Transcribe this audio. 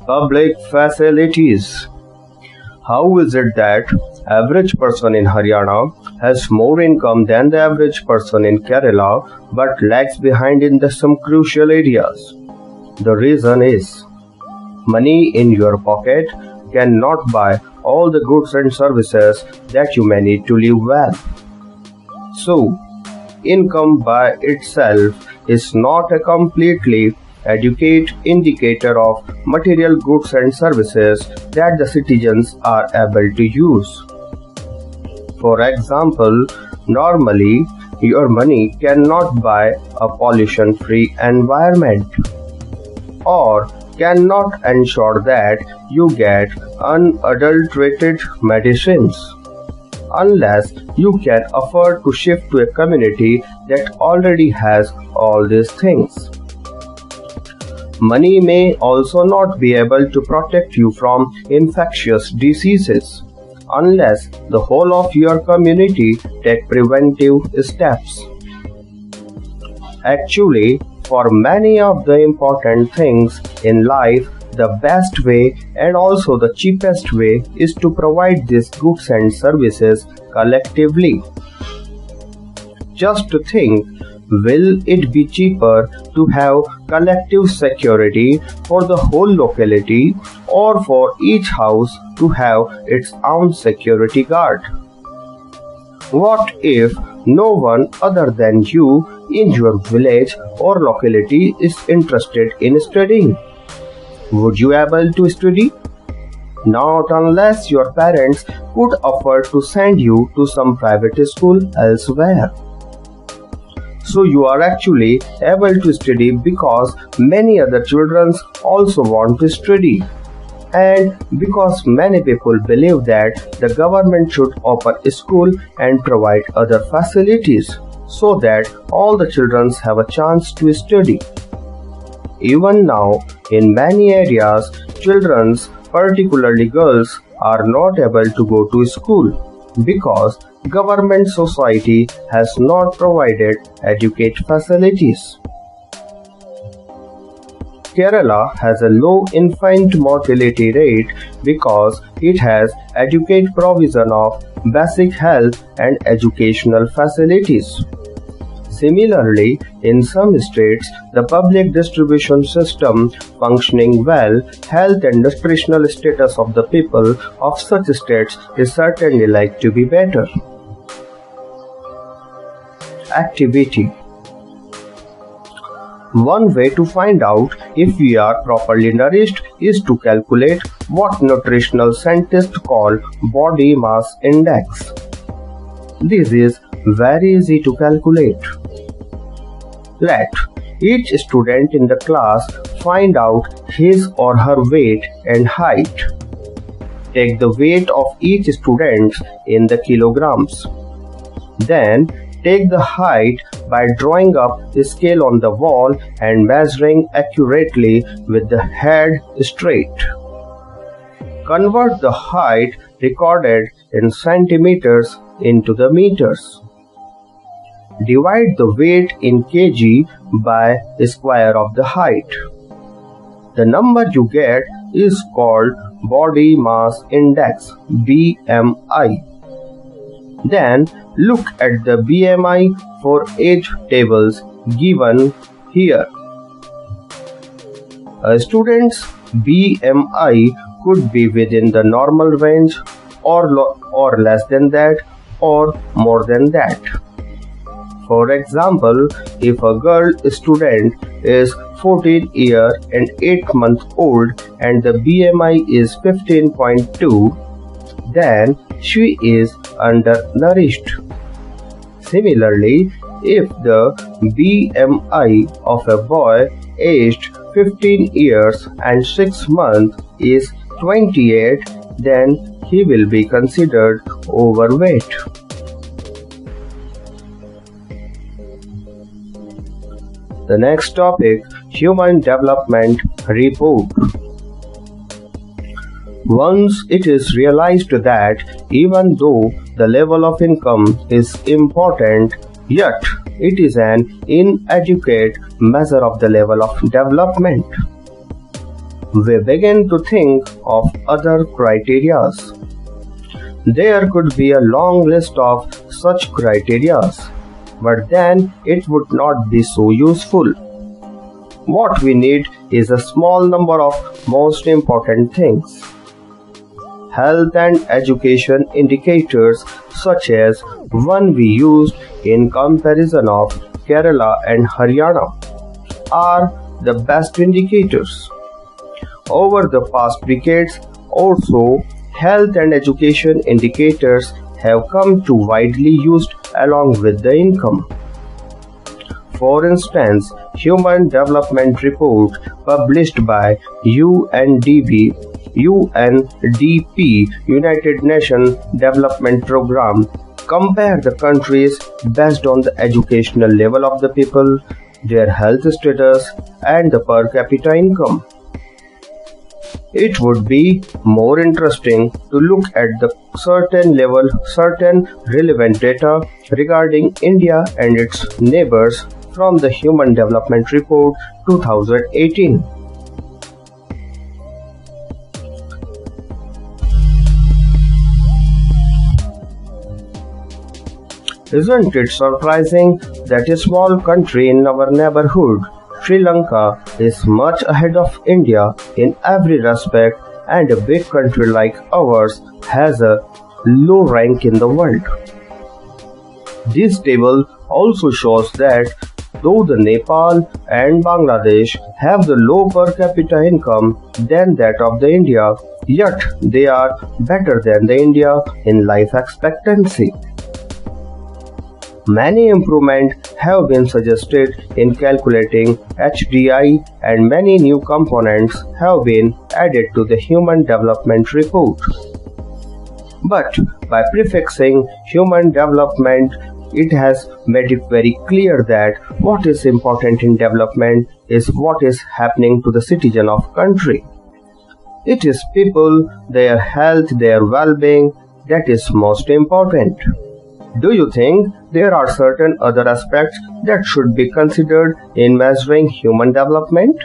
Public facilities. How is it that average person in Haryana has more income than the average person in Kerala but lags behind in some crucial areas? The reason is money in your pocket cannot buy all the goods and services that you may need to live well. So, income by itself is not a completely adequate indicator of material goods and services that the citizens are able to use. For example, normally your money cannot buy a pollution-free environment or cannot ensure that you get unadulterated medicines unless you can afford to shift to a community that already has all these things. Money may also not be able to protect you from infectious diseases unless the whole of your community take preventive steps. Actually, for many of the important things in life, the best way and also the cheapest way is to provide these goods and services collectively. Just to think, will it be cheaper to have collective security for the whole locality or for each house to have its own security guard? What if no one other than you in your village or locality is interested in studying? Would you able to study? Not unless your parents could afford to send you to some private school elsewhere. So you are actually able to study because many other children also want to study. And because many people believe that the government should open a school and provide other facilities so that all the children have a chance to study. Even now, in many areas, children, particularly girls, are not able to go to school because government society has not provided adequate facilities. Kerala has a low infant mortality rate because it has adequate provision of basic health and educational facilities. Similarly, in some states, the public distribution system functioning well, health and nutritional status of the people of such states is certainly like to be better. Activity. One way to find out if we are properly nourished is to calculate what nutritional scientists call body mass index. This is very easy to calculate. Let each student in the class find out his or her weight and height. Take the weight of each student in the kilograms. Then take the height by drawing up a scale on the wall and measuring accurately with the head straight. Convert the height recorded in centimeters into the meters. Divide the weight in kg by the square of the height. The number you get is called Body Mass Index (BMI). Then look at the BMI for age tables given here. A student's BMI could be within the normal range or less than that or more than that. For example, if a girl student is 14 years and 8 months old and the BMI is 15.2, then she is undernourished. Similarly, if the BMI of a boy aged 15 years and 6 months is 28, then he will be considered overweight. The next topic, Human Development Report. Once it is realized that even though the level of income is important, yet it is an inadequate measure of the level of development. we begin to think of other criterias. There could be a long list of such criterias, but then it would not be so useful. What we need is a small number of most important things. Health and education indicators such as one we used in comparison of Kerala and Haryana are the best indicators. Over the past decades also, health and education indicators have come to widely used along with the income. For instance, Human Development Report published by UNDP United Nations Development Programme compare the countries based on the educational level of the people, their health status and the per capita income. It would be more interesting to look at the certain relevant data regarding India and its neighbors from the Human Development Report 2018. Isn't it surprising that a small country in our neighborhood, Sri Lanka, is much ahead of India in every respect, and a big country like ours has a low rank in the world? This table also shows that though the Nepal and Bangladesh have the low per capita income than that of the India, yet they are better than the India in life expectancy. Many improvements have been suggested in calculating HDI and many new components have been added to the Human Development Report. But by prefixing human development, it has made it very clear that what is important in development is what is happening to the citizen of country. It is people, their health, their well-being that is most important. Do you think there are certain other aspects that should be considered in measuring human development?